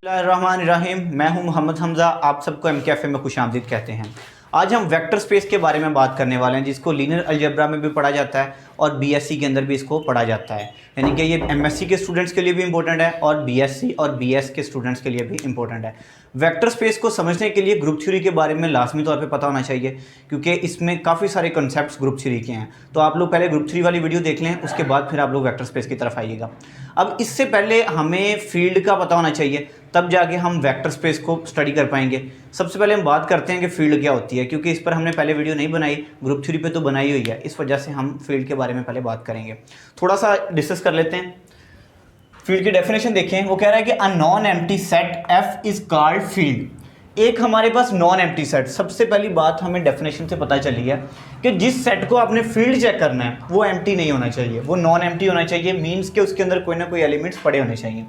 बिस्मिल्लाहिर्रहमानिर्रहीम। मैं हूं मोहम्मद हमज़ा, आप सबको एम कैफ़े में खुशामदीद कहते हैं। आज हम वेक्टर स्पेस के बारे में बात करने वाले हैं, जिसको लीनियर अलजेब्रा में भी पढ़ा जाता है और बीएससी के अंदर भी इसको पढ़ा जाता है। यानी कि ये एमएससी के स्टूडेंट्स के लिए भी इंपॉर्टेंट है और बीएससी और बीएस के स्टूडेंट्स के लिए भी इंपॉर्टेंट है। वेक्टर स्पेस को समझने के लिए ग्रुप थ्योरी के बारे में लाजमी तौर पे पता होना चाहिए, क्योंकि इसमें काफ़ी सारे कॉन्सेप्ट्स ग्रुप थ्योरी के हैं। तो आप लोग पहले ग्रुप थ्योरी वाली वीडियो देख लें, उसके बाद फिर आप लोग वेक्टर स्पेस की तरफ आइएगा। अब इससे पहले हमें फील्ड का पता होना चाहिए, तब जाके हम वेक्टर स्पेस को स्टडी कर पाएंगे। सबसे पहले हम बात करते हैं कि फील्ड क्या होती है, क्योंकि इस पर हमने पहले वीडियो नहीं बनाई, ग्रुप थ्योरी पे तो बनाई हुई है। इस वजह से हम फील्ड के बारे में पहले बात करेंगे, थोड़ा सा डिस्कस कर लेते हैं। फील्ड की डेफिनेशन देखें, वो कह रहा है कि अ non empty set F is called field. एक हमारे पास नॉन एम्प्टी सेट, सबसे पहली बात हमें डेफिनेशन से पता चली है कि जिस सेट को आपने फील्ड चेक करना है वो एम्प्टी नहीं होना चाहिए, वो नॉन एम्प्टी होना चाहिए। मीन्स के उसके अंदर कोई ना कोई एलिमेंट्स पड़े होने चाहिए।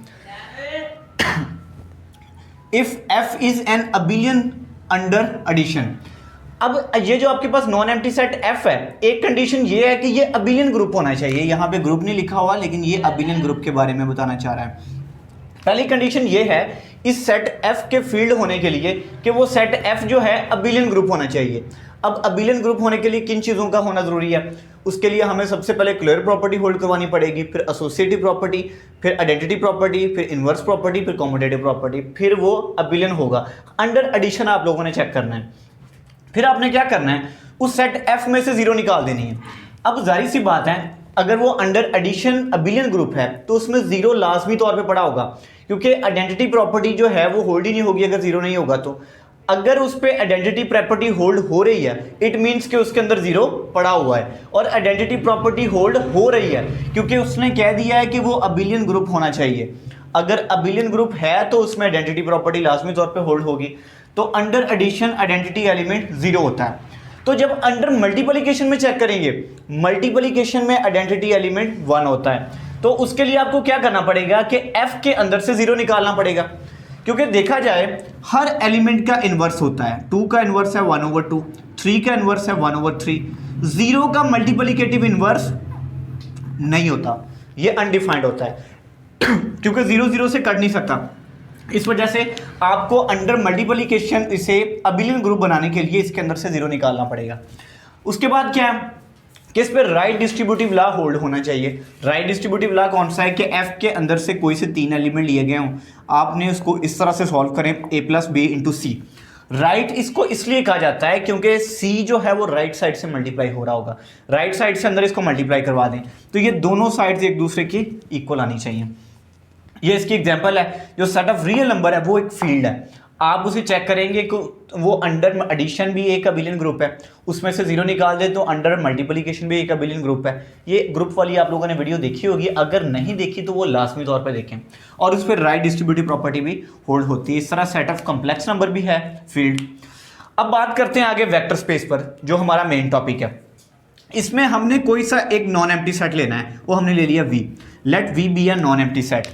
If F is an abelian under addition. अब ये जो आपके पास नॉन एम्प्टी सेट एफ है, एक कंडीशन ये है कि ये अबिलियन ग्रुप होना चाहिए। यहाँ पे ग्रुप नहीं लिखा हुआ, लेकिन ये अबिलियन ग्रुप के बारे में बताना चाह रहा है। पहली कंडीशन ये है इस सेट एफ के फील्ड होने के लिए कि वो सेट एफ जो है अबिलियन ग्रुप होना चाहिए। अब अबिलियन ग्रुप होने के लिए किन चीज़ों का होना ज़रूरी है? उसके लिए हमें सबसे पहले क्लियर प्रॉपर्टी होल्ड करवानी पड़ेगी, फिर एसोसिएटिव प्रॉपर्टी, फिर आइडेंटिटी प्रॉपर्टी, फिर इन्वर्स प्रॉपर्टी, फिर कॉम्यूटेटिव प्रॉपर्टी, फिर वो अबिलियन होगा। अंडर एडिशन आप लोगों ने चेक करना है। फिर आपने क्या करना है, उस सेट एफ में से जीरो निकाल देनी है। अब जाहिर सी बात है, अगर वो अंडर एडिशन अबिलियन ग्रुप है तो उसमें जीरो लाजमी तौर पे पड़ा होगा, क्योंकि आइडेंटिटी प्रॉपर्टी जो है वो होल्ड ही नहीं होगी अगर जीरो नहीं होगा। तो अगर उस पर आइडेंटिटी प्रॉपर्टी होल्ड हो रही है, इट मीन्स कि उसके अंदर जीरो पड़ा हुआ है। और आइडेंटिटी प्रॉपर्टी होल्ड हो रही है क्योंकि उसने कह दिया है कि वो अबिलियन ग्रुप होना चाहिए। अगर अबिलियन ग्रुप है तो उसमें आइडेंटिटी प्रॉपर्टी लाजमी तौर पे होल्ड होगी। तो under addition identity element zero होता है। तो जब अंडर मल्टीप्लिकेशन में चेक करेंगे, मल्टीप्लिकेशन में आइडेंटिटी एलिमेंट 1 होता है। तो उसके लिए आपको क्या करना पड़ेगा कि एफ के अंदर से जीरो निकालना पड़ेगा, क्योंकि देखा जाए हर एलिमेंट का इन्वर्स होता है। 2 का इन्वर्स है 1/2, 3 का इन्वर्स है 1/3। 0 का मल्टीप्लिकेटिव इन्वर्स नहीं होता, ये अनडिफाइंड होता है क्योंकि 0 0 से कट नहीं सकता। इस वजह से आपको अंडर मल्टीप्लिकेशन इसे अबिलियन ग्रुप बनाने के लिए इसके अंदर से जीरो निकालना पड़ेगा। उसके बाद क्या है कि इस पर राइट डिस्ट्रीब्यूटिव लॉ होल्ड होना चाहिए। राइट डिस्ट्रीब्यूटिव लॉ कौन सा है कि एफ के अंदर से कोई से 3 एलिमेंट लिए गए हों, आपने उसको इस तरह से सॉल्व करें a + b × c। राइट इसको इसलिए कहा जाता है क्योंकि c जो है वो राइट साइड से मल्टीप्लाई हो रहा होगा। राइट साइड से अंदर इसको मल्टीप्लाई करवा दें तो ये दोनों साइड्स एक दूसरे की इक्वल आनी चाहिए। ये इसकी एग्जांपल है। जो सेट ऑफ रियल नंबर है वो एक फील्ड है, आप उसे चेक करेंगे कि वो अंडर एडिशन भी एक अबिलियन ग्रुप है, उसमें से जीरो निकाल दे तो अंडर मल्टीप्लिकेशन भी एक अबिलियन ग्रुप है। ये ग्रुप वाली आप लोगों ने वीडियो देखी होगी, अगर नहीं देखी तो वो लाजमी तौर पे देखें। और उस पर राइट डिस्ट्रीब्यूटिव प्रॉपर्टी भी होल्ड होती है। इस तरह सेट ऑफ कम्प्लेक्स नंबर भी है फील्ड। अब बात करते हैं आगे वेक्टर स्पेस पर, जो हमारा मेन टॉपिक है। इसमें हमने कोई सा एक नॉन एम्प्टी सेट लेना है, वो हमने ले लिया V। Let V be a non empty set.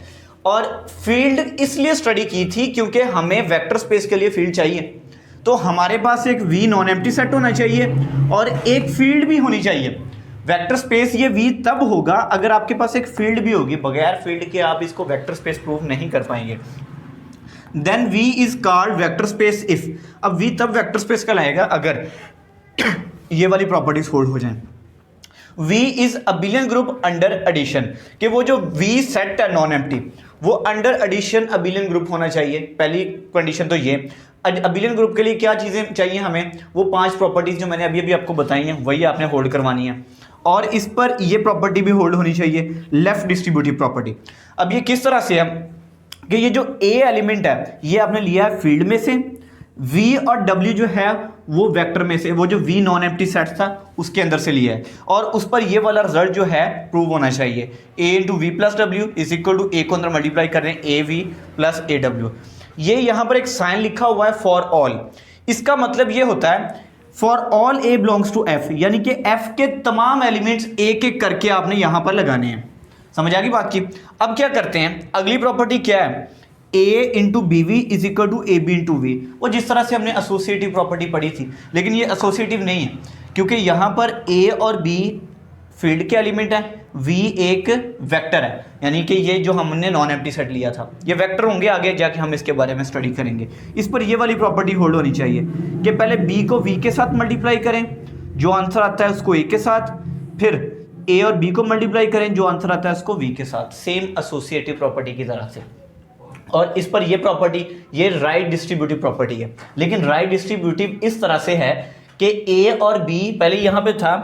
और फील्ड इसलिए स्टडी की थी क्योंकि हमें वेक्टर स्पेस के लिए फील्ड चाहिए। तो हमारे पास एक V नॉन एम्प्टी सेट होना चाहिए और एक फील्ड भी होनी चाहिए। वेक्टर स्पेस ये V तब होगा अगर आपके पास एक फील्ड भी होगी, बगैर फील्ड के आप इसको वेक्टर स्पेस प्रूव नहीं कर पाएंगे। Then V is called vector space if. अब V तब वेक्टर स्पेस कहलाएगा अगर ये वाली प्रॉपर्टीज होल्ड हो जाएं। V is abelian group under addition, कि वो जो V सेट है नॉन एम्प्टी वो अंडर एडिशन अबिलियन ग्रुप होना चाहिए। पहली कंडीशन तो ये। अबिलियन ग्रुप के लिए क्या चीज़ें चाहिए हमें, वो 5 प्रॉपर्टीज जो मैंने अभी अभी आपको बताई हैं वही आपने होल्ड करवानी है। और इस पर ये प्रॉपर्टी भी होल्ड होनी चाहिए, लेफ्ट डिस्ट्रीब्यूटिव प्रॉपर्टी। अब ये किस तरह से है कि ये जो A एलिमेंट है ये आपने लिया है फील्ड में से, V और W जो है वो वेक्टर में से, वो जो V नॉन एम्प्टी सेट था उसके अंदर से लिया है। और उस पर ये वाला रिजल्ट जो है प्रूव होना चाहिए। A × V + W is equal to A को अंदर मल्टीप्लाई कर रहे हैं AV + AW। ये यहाँ पर एक साइन लिखा हुआ है फॉर ऑल। इसका मतलब ये होता है for all A belongs to F, यानी कि F के तमाम एलिमेंट्स एक एक करके आपने यहाँ पर लगाने हैं। समझ आ गई बात की? अब क्या करते हैं, अगली प्रॉपर्टी क्या है, A × BV is equal to AB × V। वो जिस तरह से हमने एसोसिएटिव प्रॉपर्टी पढ़ी थी, लेकिन ये एसोसिएटिव नहीं है क्योंकि यहाँ पर A और B फील्ड के एलिमेंट है, v एक वेक्टर है, यानी कि ये जो हमने नॉन एम्प्टी सेट लिया था ये वेक्टर होंगे, आगे जाके हम इसके बारे में स्टडी करेंगे। इस पर ये वाली प्रॉपर्टी होल्ड होनी चाहिए कि पहले b को v के साथ मल्टीप्लाई करें, जो आंसर आता है उसको a के साथ, फिर a और b को मल्टीप्लाई करें, जो आंसर आता है उसको v के साथ, सेम एसोसिएटिव प्रॉपर्टी की तरह से। और इस पर ये प्रॉपर्टी ये राइट डिस्ट्रीब्यूटिव प्रॉपर्टी है, लेकिन राइट डिस्ट्रीब्यूटिव इस तरह से है कि a और b, पहले यहाँ पे था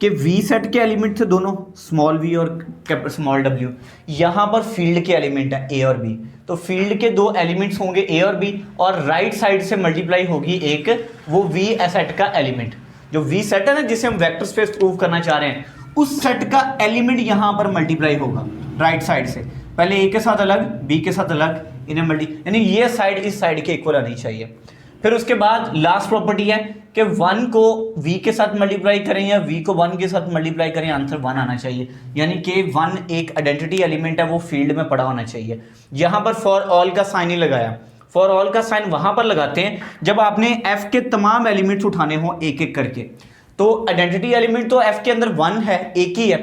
कि v सेट के एलिमेंट थे दोनों, स्मॉल v और स्मॉल w, यहाँ पर फील्ड के एलिमेंट है a और b, तो फील्ड के दो एलिमेंट्स होंगे a और b, और राइट साइड से मल्टीप्लाई होगी एक वो v सेट का एलिमेंट, जो v सेट है ना जिसे हम वेक्टर स्पेस प्रूव करना चाह रहे हैं, उस सेट का एलिमेंट यहाँ पर मल्टीप्लाई होगा राइट साइड से, पहले a के साथ अलग b के साथ अलग, इन्हें यानी ये साइड इस साइड के इक्वल आनी चाहिए। फिर उसके बाद लास्ट प्रॉपर्टी है कि 1 को v के साथ मल्टीप्लाई करें या v को 1 के साथ मल्टीप्लाई करें, आंसर 1 आना चाहिए, यानी कि 1 एक आइडेंटिटी एलिमेंट है, वो फील्ड में पड़ा होना चाहिए। यहाँ पर फॉर ऑल का साइन ही लगाया, फॉर ऑल का साइन वहां पर लगाते हैं जब आपने f के तमाम एलिमेंट्स उठाने हो एक एक करके, तो आइडेंटिटी एलिमेंट तो f के अंदर 1 है, एक ही है,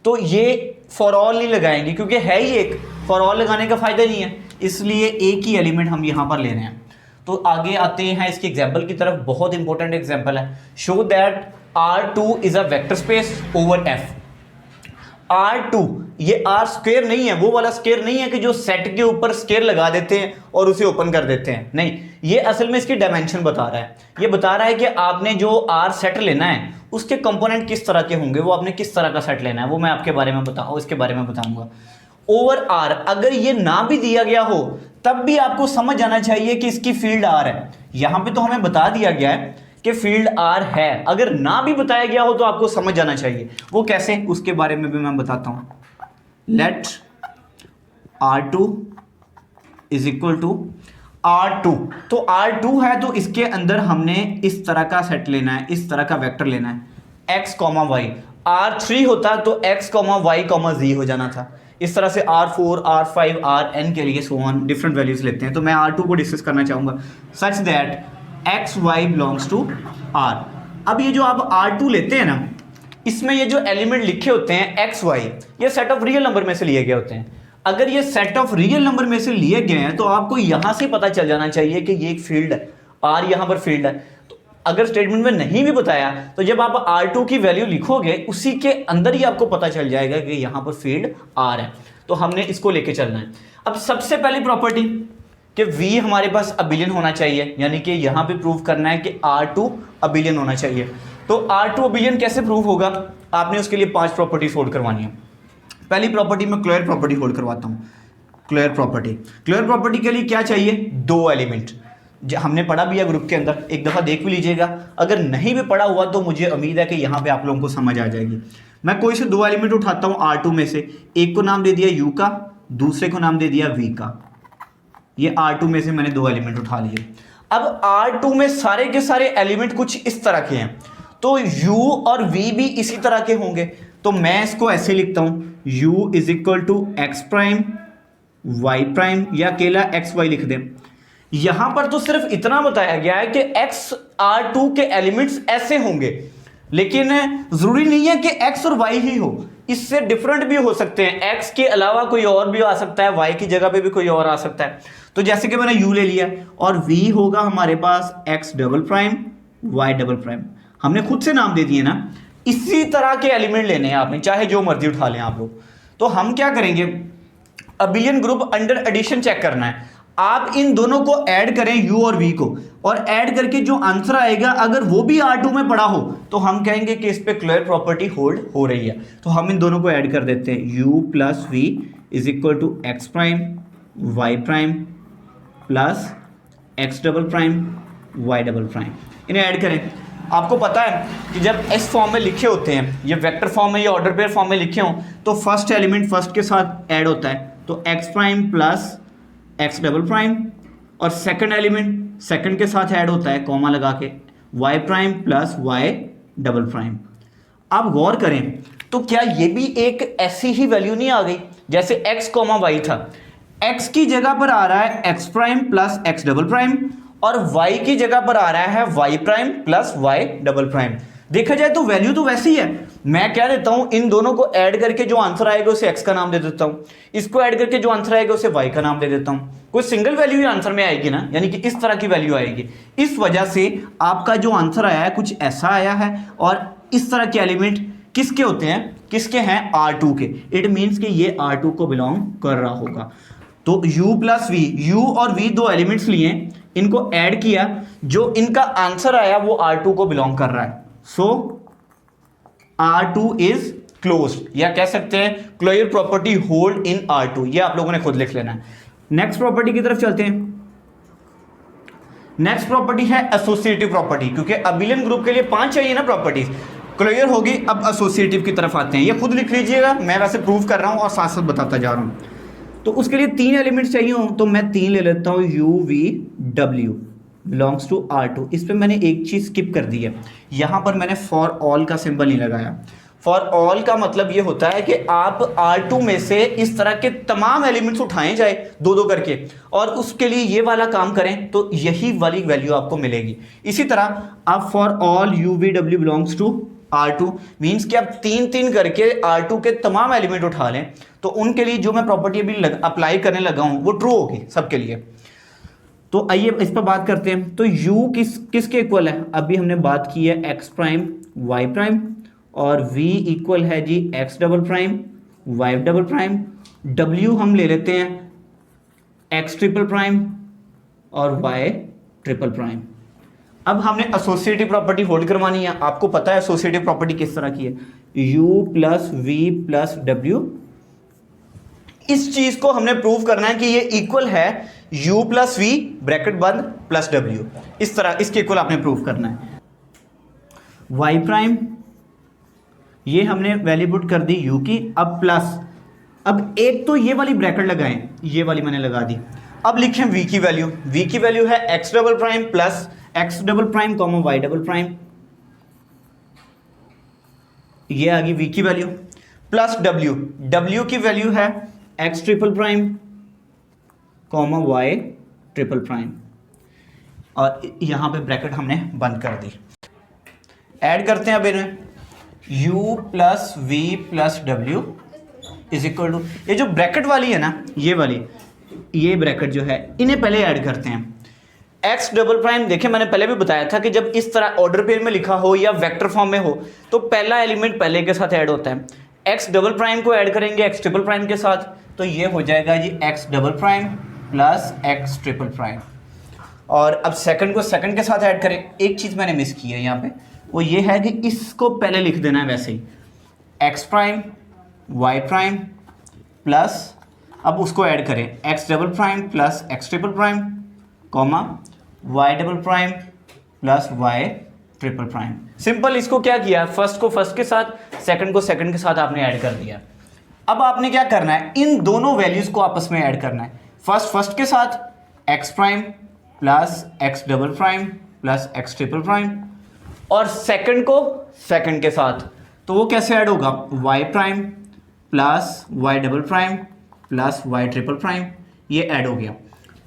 तो ये फॉर ऑल नहीं लगाएंगे क्योंकि है ही एक, फॉर ऑल लगाने का फायदा नहीं है, इसलिए एक ही एलिमेंट हम यहाँ पर ले रहे हैं। तो आगे आते हैं इसके एग्जाम्पल की तरफ, बहुत इंपॉर्टेंट एग्जाम्पल है। Show that R2 is a vector space over F। R2 ये R स्क्वायर नहीं है, वो वाला स्क्वायर नहीं है कि जो सेट के ऊपर स्क्वायर लगा देते हैं और उसे ओपन कर देते हैं, नहीं, ये असल में इसकी डायमेंशन बता रहा है। ये बता रहा है कि आपने जो R सेट लेना है उसके कंपोनेंट किस तरह के होंगे, वो आपने किस तरह का सेट लेना है, वो मैं आपके बारे में इसके बारे में बताऊंगा। ओवर R, अगर ये ना भी दिया गया हो तब भी आपको समझ आना चाहिए कि इसकी फील्ड R है। यहां पे तो हमें बता दिया गया है कि फील्ड R है, अगर ना भी बताया गया हो तो आपको समझ आना चाहिए, वो कैसे, उसके बारे में भी मैं बताता हूं। Late R2 is equal to R2, तो R2 है तो इसके अंदर हमने इस तरह का सेट लेना है, इस तरह का वेक्टर लेना है, x, y। R3 होता तो x, y, z हो जाना था। इस तरह से R4, R5, Rn के लिए सो ऑन डिफरेंट वैल्यूज लेते हैं। तो मैं R2 को डिस्कस करना चाहूंगा such that x, y belongs to R। अब ये जो आप R2 लेते हैं ना, इसमें ये जो एलिमेंट लिखे होते हैं x, y, ये सेट ऑफ रियल नंबर में से लिए गए होते हैं। अगर ये सेट ऑफ रियल नंबर में से लिए गए हैं तो आपको यहां से पता चल जाना चाहिए कि ये एक फील्ड है, R यहां पर फील्ड है। तो अगर स्टेटमेंट में नहीं भी बताया तो जब आप R2 की वैल्यू लिखोगे उसी के अंदर ही आपको पता चल जाएगा कि यहां पर फील्ड R है, तो हमने इसको लेके चलना है। अब सबसे पहली प्रॉपर्टी कि V हमारे पास अबिलियन होना चाहिए, यानी कि यहां पे प्रूव करना है कि R2 अबिलियन होना चाहिए। तो R2 अबिलियन कैसे प्रूव होगा, आपने उसके लिए 5 प्रॉपर्टीज होल्ड करवानी है। पहली प्रॉपर्टी में क्लोयर प्रॉपर्टी होल्ड करवाता हूं। क्लोयर प्रॉपर्टी के लिए क्या चाहिए, 2 एलिमेंट। हमने पढ़ा भी है ग्रुप के अंदर, एक दफा देख भी लीजिएगा, अगर नहीं भी पढ़ा हुआ तो मुझे उम्मीद है कि यहां पे आप लोगों को समझ आ जाएगी। मैं कोई से 2 एलिमेंट उठाता हूं R2 में से, एक को नाम दे दिया U का, दूसरे को नाम दे दिया V का। ये R2 में से मैंने 2 एलिमेंट उठा लिए। अब R2 में सारे के सारे एलिमेंट कुछ इस तरह के हैं, तो U और V भी इसी तरह के होंगे। तो मैं इसको ऐसे लिखता हूं, U is equal to x prime Y prime, या अकेला एक्स वाई लिख दें। यहां पर तो सिर्फ इतना बताया गया है कि x R2 के एलिमेंट्स ऐसे होंगे, लेकिन जरूरी नहीं है कि x और y ही हो, इससे डिफरेंट भी हो सकते हैं। x के अलावा कोई और भी आ सकता है, y की जगह पे भी कोई और आ सकता है। तो जैसे कि मैंने u ले लिया और v होगा हमारे पास x double prime y double prime, हमने खुद से नाम दे दिए ना। इसी तरह के एलिमेंट लेने हैं आपने, चाहे जो मर्जी उठा लें आप लोग। तो हम क्या करेंगे, abelian group under addition check करना है। आप इन दोनों को ऐड करें u और v को, और ऐड करके जो आंसर आएगा अगर वो भी R2 में पड़ा हो तो हम कहेंगे कि इस पे क्लोयर प्रॉपर्टी होल्ड हो रही है। तो हम इन दोनों को ऐड कर देते हैं, u plus v is equal to x prime Y prime plus x double prime y double prime. इन्हें ऐड करें। आपको पता है कि जब इस फॉर्म में लिखे होते हैं, ये वेक्टर फॉर्म में या ऑर्डर पेयर फॉर्म में लिखे हों, तो फर्स्ट एलिमेंट फर्स्ट के साथ ऐड होता है, तो x prime plus x double prime, और सेकंड एलिमेंट सेकंड के साथ ऐड होता है कॉमा लगा के, y prime plus y double prime. आप गौर करें तो क्या ये भी एक ऐसी ही वैल्यू नहीं आ गई जैसे एक्स कॉमा वाई था, एक्स की जगह पर आ रहा है x prime plus x double prime, और y की जगह पर आ रहा है y prime plus y double prime. देखा जाए तो वैल्यू तो वैसी है। मैं क्या देता हूं, इन दोनों को ऐड करके जो आंसर आएगा उसे x का नाम दे देता हूं, इसको ऐड करके जो आंसर आएगा उसे y का नाम दे देता हूं। कोई सिंगल वैल्यू ही आंसर में आएगी ना, यानी कि इस तरह की वैल्यू आएगी। इस वजह से आपका जो आंसर आया है कुछ ऐसा आया है, और इस तरह के एलिमेंट किसके होते हैं, किसके हैं, R2 के। इट मीन्स कि ये R2 को बिलोंग कर रहा होगा। तो u प्लस v, u और v दो एलिमेंट्स लिए, इनको ऐड किया, जो इनका आंसर आया वो R2 को बिलोंग कर रहा है। सो R2 इज क्लोज्ड, या कह सकते हैं closure property hold in R2। ये आप लोगों ने खुद लिख लेना है। नेक्स्ट प्रॉपर्टी की तरफ चलते हैं। नेक्स्ट प्रॉपर्टी है एसोसिएटिव प्रॉपर्टी, क्योंकि अबिलियन ग्रुप के लिए 5 चाहिए ना प्रॉपर्टीज, क्लियर होगी। अब एसोसिएटिव की तरफ आते हैं, ये खुद लिख लीजिएगा, मैं वैसे प्रूव कर रहा हूं और साथ साथ बताता जा रहा हूं। तो उसके लिए 3 एलिमेंट्स चाहिए हो, तो मैं 3 ले लेता हूं, u v w belongs to R2। इस पर मैंने एक चीज स्किप कर दी है, यहां पर मैंने फॉर ऑल का सिंबल नहीं लगाया। फॉर ऑल का मतलब ये होता है कि आप R2 में से इस तरह के तमाम एलिमेंट्स उठाएं जाए दो दो करके, और उसके लिए ये वाला काम करें तो यही वाली वैल्यू आपको मिलेगी। इसी तरह आप for all u v w belongs to R2 means कि आप 3-3 करके R2 के तमाम एलिमेंट उठा लें, तो उनके लिए जो मैं प्रॉपर्टी अभी अप्लाई करने लगा हूं वो ट्रू होगी सबके लिए। तो आइए इस पर बात करते हैं। तो u किसके इक्वल है, अभी हमने बात की है x प्राइम y प्राइम, और v इक्वल है जी x double prime y double prime, w हम ले लेते हैं x ट्रिपल प्राइम और y ट्रिपल प्राइम। अब हमने एसोसिएटिव प्रॉपर्टी होल्ड करवानी है। आपको पता है एसोसिएटिव प्रॉपर्टी किस तरह की है, u plus v plus w। इस चीज को हमने प्रूव करना है कि ये इक्वल है u प्लस v ब्रैकेट बंद प्लस w, इस तरह इसके इक्वल आपने प्रूव करना है। y प्राइम ये हमने वैल्यू पुट कर दी u की, अब प्लस, अब एक तो ये वाली ब्रैकेट लगाएं, ये वाली मैंने लगा दी। अब लिखें v की वैल्यू, v की वैल्यू है x double prime plus x double prime comma y double prime, ये आ गई v की वैल्यू, प्लस w की वैल्यू है x triple prime comma y triple prime, और यहां पे ब्रैकेट हमने बंद कर दी। ऐड करते हैं अब इन्हें, u plus v plus w is equal to, ये जो ब्रैकेट वाली है ना, ये वाली, ये ब्रैकेट जो है, इन्हें पहले ऐड करते हैं। x डबल प्राइम, देखिए मैंने पहले भी बताया था कि जब इस तरह ऑर्डर पेयर में लिखा हो या वेक्टर फॉर्म में हो तो पहला एलिमेंट पहले के साथ ऐड होता है। x डबल प्राइम को ऐड करेंगे x ट्रिपल प्राइम के साथ, तो ये हो जाएगा जी x double prime plus x triple prime. और अब सेकंड को सेकंड के साथ ऐड करें। एक चीज़ मैंने मिस की है यहाँ पे, वो ये है कि इसको पहले लिख देना है वैसे ही, x prime y prime plus, अब उसको ऐड करें x double prime plus x triple prime comma y double prime plus y triple prime. Simple, इसको क्या किया, फर्स्ट को फर्स्ट के साथ, सेकंड को सेकंड के साथ आपने ऐड कर दिया। अब आपने क्या करना है, इन दोनों वैल्यूज को आपस में ऐड करना है। फर्स्ट के साथ x prime plus x double prime plus x triple prime, और सेकंड को सेकंड के साथ, तो वो कैसे ऐड होगा, y prime plus y double prime plus y triple prime, ये ऐड हो गया।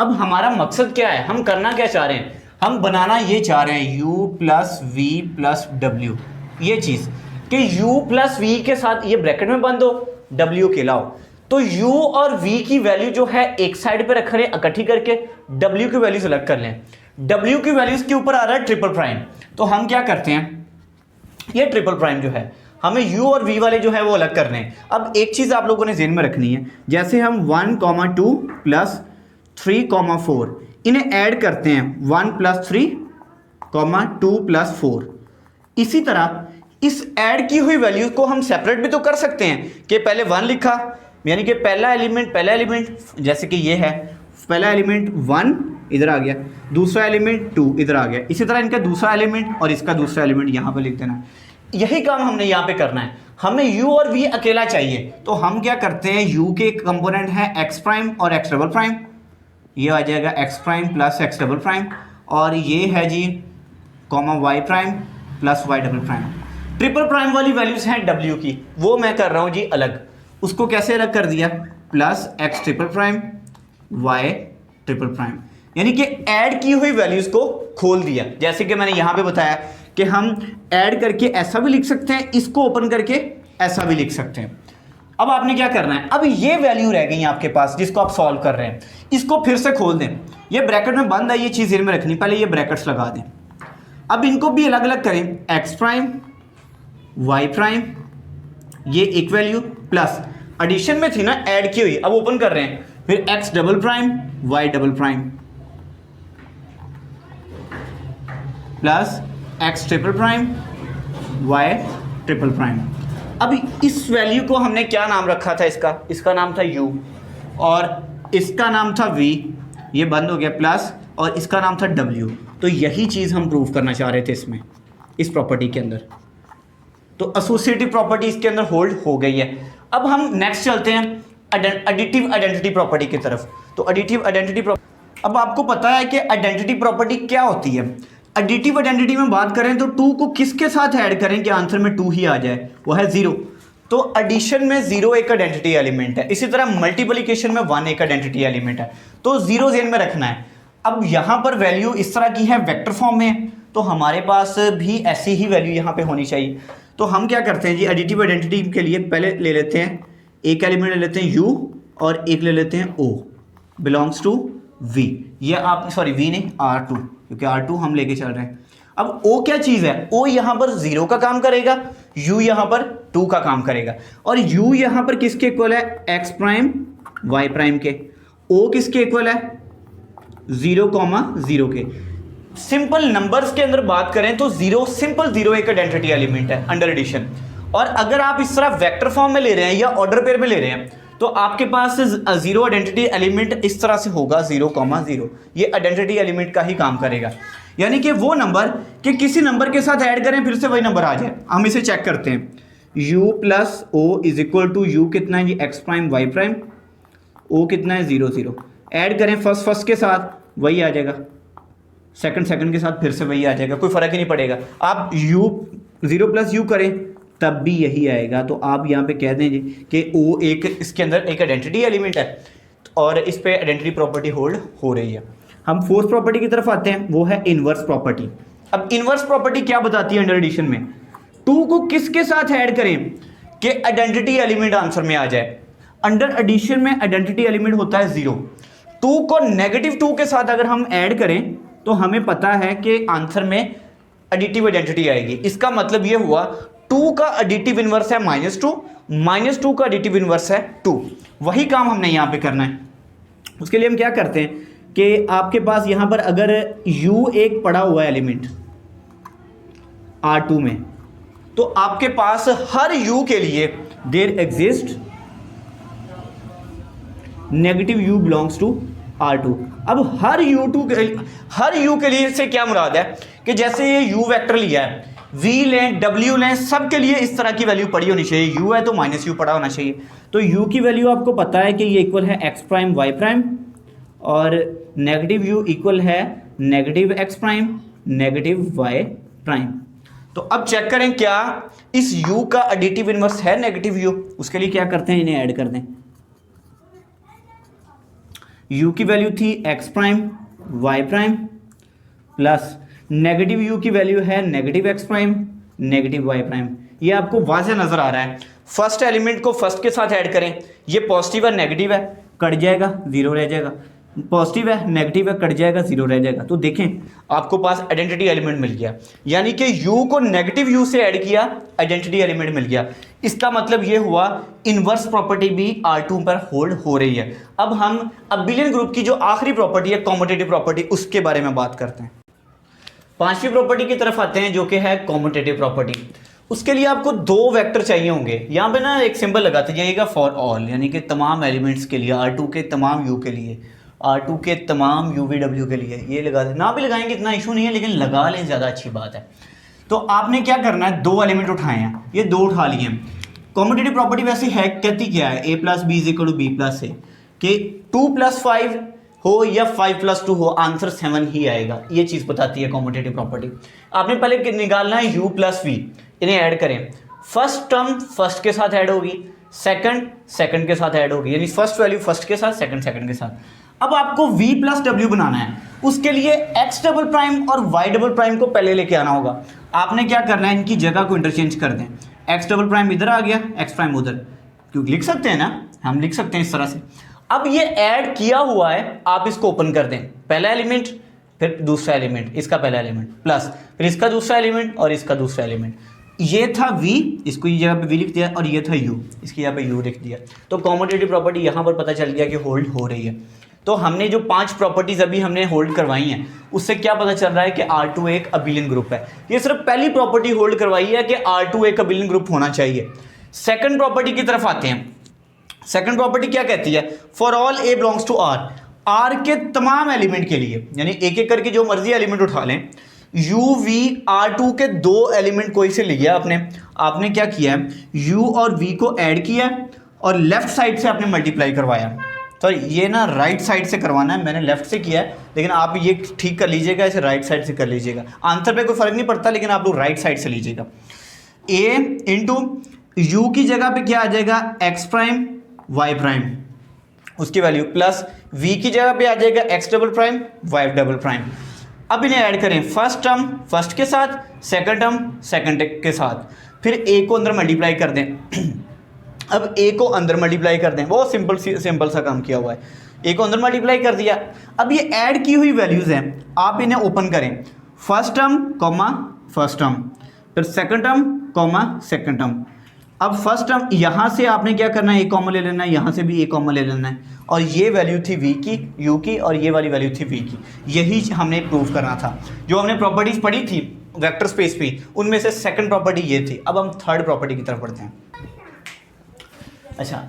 अब हमारा मकसद क्या है, हम करना क्या चाह रहे हैं, हम बनाना ये चाह रहे हैं u plus v plus w, ये चीज़ कि u प्लस v के साथ ये ब्रैकेट में बंद हो, w के लाओ, तो u और v की वैल्यू जो है एक साइड पे रख लें इकट्ठी करके, w की वैल्यू सेलेक्ट कर लें। w की वैल्यूज के ऊपर आ रहा है ट्रिपल प्राइम, तो हम क्या करते हैं, ये ट्रिपल प्राइम जो है हमें u और v वाले जो है वो अलग करने हैं। अब एक चीज़ आप लोगों ने ज़हन में रखनी है, जैसे हम 1,2 प्लस 3,4 इन्हें ऐड करते हैं, 1 प्लस 3 2 प्लस 4। इसी तरह इस ऐड की हुई वैल्यू को हम सेपरेट भी तो कर सकते हैं कि पहले 1 लिखा, यानी कि पहला एलिमेंट जैसे कि ये है, पहला एलिमेंट 1 इधर आ गया, दूसरा एलिमेंट 2 इधर आ गया, इसी तरह इनका दूसरा एलिमेंट और इसका दूसरा एलिमेंट यहाँ पर लिख देना। यही काम हमने यहाँ पे करना है। हमें u और v अकेला चाहिए, तो हम क्या करते हैं, u के कंपोनेंट है x प्राइम और x डबल प्राइम, ये आ जाएगा x prime plus x double prime, और ये है जी comma y prime plus y double prime. Triple prime वाली वैल्यूज हैं w की, वो मैं कर रहा हूँ जी अलग, उसको कैसे अलग कर दिया, plus x triple prime y triple prime, यानी कि ऐड की हुई वैल्यूज को खोल दिया। जैसे कि मैंने यहाँ पे बताया कि हम ऐड करके ऐसा भी लिख सकते हैं, इसको ओपन करके ऐसा भी लिख सकते हैं। अब आपने क्या करना है, अब ये वैल्यू रह गई आपके पास जिसको आप सॉल्व कर रहे हैं, इसको फिर से खोल दें। ये ब्रैकेट में बंद है, ये चीज़ में रखनी, पहले ये ब्रैकेट्स लगा दें। अब इनको भी अलग अलग करें, एक्स प्राइम वाई प्राइम, ये एक वैल्यू प्लस एडिशन में थी ना ऐड की हुई, अब ओपन कर रहे हैं, फिर x double prime y double prime plus x triple prime y triple prime. अब इस वैल्यू को हमने क्या नाम रखा था, इसका नाम था u और इसका नाम था v, ये बंद हो गया प्लस, और इसका नाम था w। तो यही चीज़ हम प्रूव करना चाह रहे थे इसमें, इस प्रॉपर्टी के अंदर। तो एसोसिएटिव प्रॉपर्टी इसके अंदर होल्ड हो गई है। अब हम नेक्स्ट चलते हैं एडिटिव आइडेंटिटी प्रॉपर्टी की तरफ। तो एडिटिव आइडेंटिटी प्रॉपर्टी, अब आपको पता है कि आइडेंटिटी प्रॉपर्टी क्या होती है। एडिटिव आइडेंटिटी में बात करें तो 2 को किसके साथ ऐड करें कि आंसर में 2 ही आ जाए, वो है 0। तो एडिशन में 0 एक आइडेंटिटी एलिमेंट है, इसी तरह मल्टीप्लिकेशन में 1 एक आइडेंटिटी एलिमेंट है। तो 0 ज़हन में रखना है। अब यहाँ पर वैल्यू इस तरह की है, वेक्टर फॉर्म में, तो हमारे पास भी ऐसी ही वैल्यू यहाँ पे होनी चाहिए। तो हम क्या करते हैं जी, एडिटिव आइडेंटिटी के लिए पहले ले लेते हैं, एक एलिमेंट ले लेते हैं u और एक ले लेते हैं o बिलोंग्स टू v। ये आप सॉरी v नहीं r2, क्योंकि r2 हम लेके चल रहे हैं। अब o क्या चीज़ है, o यहाँ पर 0 का काम करेगा, u यहाँ पर 2 का काम करेगा, और u यहाँ पर किसके इक्वल है, x प्राइम y प्राइम के। o किसके इक्वल है, 0,0 के। सिंपल नंबर्स के अंदर बात करें तो 0 सिंपल 0 एक आइडेंटिटी एलिमेंट है अंडर एडिशन। और अगर आप इस तरह वेक्टर फॉर्म में ले रहे हैं या ऑर्डर पेयर में ले रहे हैं तो आपके पास 0 आइडेंटिटी एलिमेंट इस तरह से होगा 0,0। ये आइडेंटिटी एलिमेंट का ही काम करेगा, यानी कि वो नंबर कि किसी नंबर के साथ ऐड करें फिर से वही नंबर आ जाए। हम इसे चेक करते हैं, u plus o is equal to u कितना है जी, X prime Y prime, o कितना है 0, 0। ऐड करें फर्स्ट के साथ वही आ जाएगा, सेकंड के साथ फिर से वही आ जाएगा, कोई फर्क ही नहीं पड़ेगा। आप u 0 प्लस u करें तब भी यही आएगा। तो आप यहाँ पे कह दें जी कि o एक इसके अंदर एक आइडेंटिटी एलिमेंट है और इस पे आइडेंटिटी प्रॉपर्टी होल्ड हो रही है। हम फोर्थ प्रॉपर्टी की तरफ आते हैं, वो है इनवर्स प्रॉपर्टी। अब इनवर्स प्रॉपर्टी क्या बताती है अंडर एडिशन में, 2 को किसके साथ ऐड करें कि आइडेंटिटी एलिमेंट आंसर में आ जाए। अंडर एडिशन में आइडेंटिटी एलिमेंट होता है 0। 2 को नेगेटिव 2 के साथ अगर हम ऐड करें तो हमें पता है कि आंसर में एडिटिव आइडेंटिटी आएगी। इसका मतलब ये हुआ 2 का एडिटिव इनवर्स है -2, -2 का एडिटिव इनवर्स है 2। वही काम हमने यहाँ पे करना है। उसके लिए हम क्या करते हैं कि आपके पास यहाँ पर अगर u एक पड़ा हुआ है एलिमेंट R2 में, तो आपके पास हर u के लिए there exist negative u belongs to R2। अब हर u के लिए से क्या मुराद है कि जैसे ये u वेक्टर लिया है, v लें w लें, सब के लिए इस तरह की वैल्यू पड़ी होनी चाहिए। u है तो -u पड़ा होना चाहिए। तो u की वैल्यू आपको पता है कि ये इक्वल है x प्राइम y प्राइम और नेगेटिव u इक्वल है negative x prime negative y prime. तो अब चेक करें क्या इस u का एडिटिव इनवर्स है नेगेटिव u। उसके लिए क्या करते हैं, इन्हें ऐड कर दें। u की वैल्यू थी x prime y prime plus negative u की वैल्यू है negative x prime negative y prime. ये आपको वाज़ेह नज़र आ रहा है। फर्स्ट एलिमेंट को फर्स्ट के साथ ऐड करें, ये पॉजिटिव है नेगेटिव है कट जाएगा 0 रह जाएगा, पॉजिटिव है नेगेटिव है कट जाएगा 0 रह जाएगा। तो देखें आपको पास आइडेंटिटी एलिमेंट मिल गया, यानी कि u को नेगेटिव u से ऐड किया, आइडेंटिटी एलिमेंट मिल गया। इसका मतलब ये हुआ इनवर्स प्रॉपर्टी भी R2 पर होल्ड हो रही है। अब हम अबिलियन ग्रुप की जो आखिरी प्रॉपर्टी है कॉम्यूटेटिव प्रॉपर्टी, उसके बारे में बात करते हैं। 5वीं प्रॉपर्टी की तरफ आते हैं जो कि है कॉम्यूटेटिव प्रॉपर्टी। उसके लिए आपको 2 वेक्टर चाहिए होंगे। यहाँ पे ना एक सिंबल लगाते जाइएगा फॉर ऑल, यानी कि तमाम एलिमेंट्स के लिए, R2 के तमाम u के लिए, R2 के तमाम UVW के लिए ये लगा दें। ना भी लगाएंगे इतना इशू नहीं है, लेकिन लगा लें ज़्यादा अच्छी बात है। तो आपने क्या करना है, 2 एलिमेंट उठाए हैं, ये 2 उठा लिए हैं। कॉम्यूटेटिव प्रॉपर्टी वैसे है, कहती क्या है, a + b = b + a, कि 2 + 5 हो या 5 + 2 हो, आंसर 7 ही आएगा। ये चीज़ बताती है कॉम्यूटेटिव प्रॉपर्टी। आपने पहले निकालना है u + v, इन्हें ऐड करें। फर्स्ट टर्म फर्स्ट के साथ ऐड होगी, सेकंड के साथ ऐड होगी, यानी फर्स्ट वैल्यू फर्स्ट के साथ, सेकंड के साथ। अब आपको v + w बनाना है। उसके लिए x डबल प्राइम और y डबल प्राइम को पहले लेके आना होगा। आपने क्या करना है, इनकी जगह को इंटरचेंज कर दें, एक्स डबल प्राइम इधर आ गया, एक्स प्राइम उधर, क्योंकि लिख सकते हैं ना, हम लिख सकते हैं इस तरह से। अब ये ऐड किया हुआ है, आप इसको ओपन कर दें, पहला एलिमेंट फिर दूसरा एलिमेंट, इसका पहला एलिमेंट प्लस फिर इसका दूसरा एलिमेंट और इसका दूसरा एलिमेंट। ये था v, इसको ये जगह पे v लिख दिया, और ये था u, इसकी यहाँ पे u लिख दिया। तो कॉमोडेटिव प्रॉपर्टी यहाँ पर पता चल गया कि होल्ड हो रही है। तो हमने जो 5 प्रॉपर्टीज अभी हमने होल्ड करवाई हैं, उससे क्या पता चल रहा है कि R2 एक अबिलियन ग्रुप है। ये सिर्फ पहली प्रॉपर्टी होल्ड करवाई है कि R2 एक अबिलियन ग्रुप होना चाहिए। सेकंड प्रॉपर्टी की तरफ आते हैं। सेकंड प्रॉपर्टी क्या कहती है, for all a belongs to R, R के तमाम एलिमेंट के लिए, यानी एक एक करके जो मर्जी एलिमेंट उठा लें, u v R2 के 2 एलिमेंट कोई से लिया आपने क्या किया है, u और v को ऐड किया और लेफ्ट साइड से आपने मल्टीप्लाई करवाया। सॉरी, ये ना राइट साइड से करवाना है, मैंने लेफ्ट से किया है, लेकिन आप ये ठीक कर लीजिएगा, इसे राइट साइड से कर लीजिएगा। आंसर पे कोई फर्क नहीं पड़ता, लेकिन आप लोग राइट साइड से लीजिएगा। a इंटू यू की जगह पे क्या आ जाएगा, x प्राइम y प्राइम, उसकी वैल्यू प्लस v की जगह पे आ जाएगा x double prime y double prime. अब इन्हें ऐड करें, फर्स्ट टर्म फर्स्ट के साथ, सेकंड टर्म सेकंड के साथ, फिर a को अंदर मल्टीप्लाई कर दें। अब a को अंदर मल्टीप्लाई कर दें, बहुत सिंपल सा काम किया हुआ है। a को अंदर मल्टीप्लाई कर दिया। अब ये ऐड की हुई वैल्यूज़ हैं, आप इन्हें ओपन करें, first term comma first term, फिर second term comma second term. अब फर्स्ट टर्म यहाँ से आपने क्या करना है, a कॉमन ले लेना है, यहाँ से भी a कॉमन ले लेना है, और ये वैल्यू थी v की, u की, और ये वाली वैल्यू थी v की। यही हमने प्रूव करना था। जो हमने प्रॉपर्टीज पढ़ी थी वेक्टर स्पेस पे, उनमें से सेकंड प्रॉपर्टी ये थी। अब हम थर्ड प्रॉपर्टी की तरफ बढ़ते हैं। अच्छा,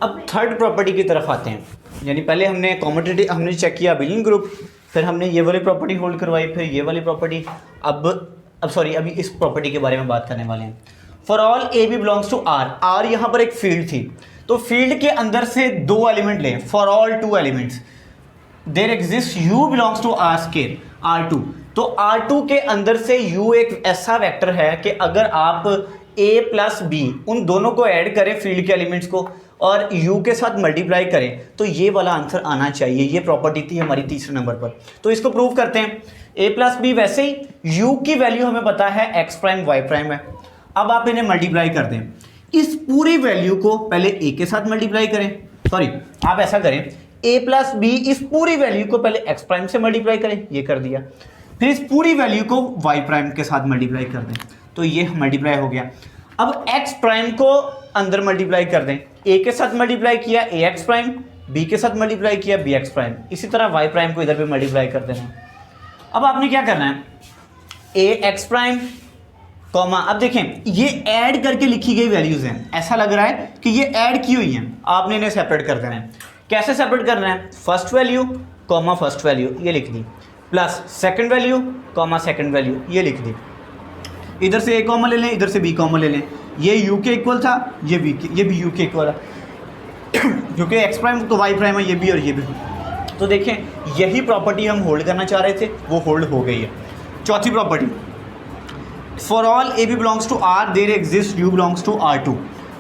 अब थर्ड प्रॉपर्टी की तरफ आते हैं। यानी पहले हमने कॉमोडेटिव हमने चेक किया अबिलियन ग्रुप, फिर हमने ये वाली प्रॉपर्टी होल्ड करवाई, फिर ये वाली प्रॉपर्टी। अब सॉरी, अभी इस प्रॉपर्टी के बारे में बात करने वाले हैं। For all a b belongs to R, R यहाँ पर एक फील्ड थी, तो फील्ड के अंदर से 2 एलिमेंट लें, for all 2 elements, there exist u belongs to R scale R2। तो R2 के अंदर से u एक ऐसा वेक्टर है कि अगर आप a प्लस b उन दोनों को ऐड करें फील्ड के एलिमेंट्स को और u के साथ मल्टीप्लाई करें, तो ये वाला आंसर आना चाहिए। ये प्रॉपर्टी थी हमारी तीसरे नंबर पर। तो इसको प्रूव करते हैं। a प्लस बी, वैसे ही u की वैल्यू हमें पता है x प्राइम y प्राइम है। अब आप इन्हें मल्टीप्लाई कर दें, इस पूरी वैल्यू को पहले a के साथ मल्टीप्लाई करें, सॉरी आप ऐसा करें, a प्लस बी इस पूरी वैल्यू को पहले x प्राइम से मल्टीप्लाई करें, ये कर दिया, फिर इस पूरी वैल्यू को y प्राइम के साथ मल्टीप्लाई कर दें, तो ये मल्टीप्लाई हो गया। अब x प्राइम को अंदर मल्टीप्लाई कर दें, a के साथ मल्टीप्लाई किया ax प्राइम, b के साथ मल्टीप्लाई किया bx प्राइम, इसी तरह y प्राइम को इधर पे मल्टीप्लाई कर देना। अब आपने क्या करना है, ax प्राइम कॉमा, अब देखें ये ऐड करके लिखी गई वैल्यूज हैं, ऐसा लग रहा है कि ये ऐड की हुई हैं, आपने इन्हें सेपरेट कर देना है। कैसे सेपरेट करना है, first value comma first value ये लिख दी, plus second value comma second value ये लिख दी। इधर से a कॉमन ले लें, इधर से b कॉमन ले लें, ये u के इक्वल था, ये भी u के इक्वल है, क्योंकि x प्राइम तो y प्राइम है, ये भी और ये भी। तो देखें यही प्रॉपर्टी हम होल्ड करना चाह रहे थे, वो होल्ड हो गई है। चौथी property, for all a b belongs to R there exist u belongs to R2।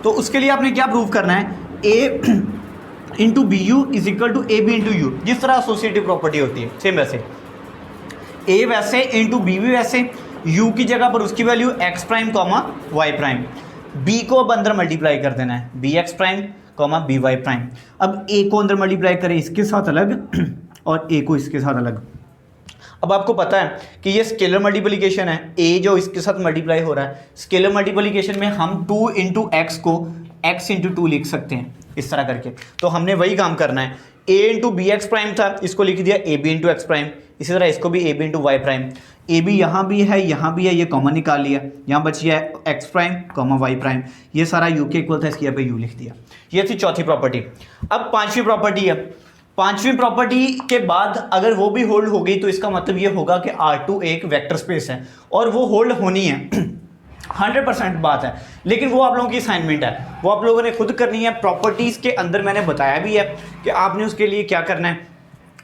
तो उसके लिए आपने क्या प्रूव करना है, a into b u is equal to a b into u, जिस तरह एसोसिएटिव प्रॉपर्टी होती है सेम वैसे, a वैसे इंटू बी भी वैसे, u की जगह पर उसकी value x prime comma y prime, b को अब अंदर मल्टीप्लाई कर देना है, bx prime comma by prime. अब a को अंदर मल्टीप्लाई करें इसके साथ अलग और a को इसके साथ अलग। अब आपको पता है कि ये स्केलर मल्टीप्लिकेशन है, a जो इसके साथ मल्टीप्लाई हो रहा है, स्केलर मल्टीप्लिकेशन में हम 2 इंटू एक्स को x इंटू 2 लिख सकते हैं इस तरह करके। तो हमने वही काम करना है, a into b x prime था, इसको लिख दिया a b into x prime, इसी तरह इसको भी a b into y prime, a b यहाँ भी है यहाँ भी है, ये कॉमन निकाल लिया, यहाँ बच गया x prime comma y prime, ये सारा u के इक्वल था, इसकी यहाँ पे u लिख दिया। ये थी चौथी प्रॉपर्टी। अब पांचवी प्रॉपर्टी है, पांचवी प्रॉपर्टी के बाद अगर वो भी होल्ड हो गई तो इसका मतलब ये होगा कि R2 एक वेक्टर स्पेस है और वो होल्ड होनी है 100% बात है, लेकिन वो आप लोगों की असाइनमेंट है, वो आप लोगों ने खुद करनी है। प्रॉपर्टीज़ के अंदर मैंने बताया भी है कि आपने उसके लिए क्या करना है,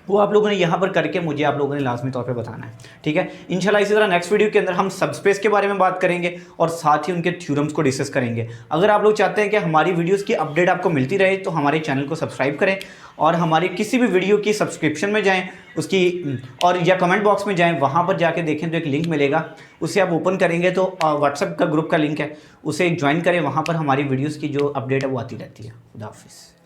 वो आप लोगों ने यहाँ पर करके मुझे आप लोगों ने लाजमी तौर पे बताना है, ठीक है। इंशाल्लाह इसी तरह नेक्स्ट वीडियो के अंदर हम सबस्पेस के बारे में बात करेंगे और साथ ही उनके थ्योरम्स को डिस्कस करेंगे। अगर आप लोग चाहते हैं कि हमारी वीडियोस की अपडेट आपको मिलती रहे तो हमारे चैनल को सब्सक्राइब करें और हमारी किसी भी वीडियो की सब्सक्रिप्शन में जाएँ उसकी, और या कमेंट बॉक्स में जाएँ, वहाँ पर जाके देखें तो एक लिंक मिलेगा, उसे आप ओपन करेंगे तो व्हाट्सएप का ग्रुप का लिंक है, उसे ज्वाइन करें, वहाँ पर हमारी वीडियोज़ की जो अपडेट है वो आती रहती है। खुदा हाफिज़।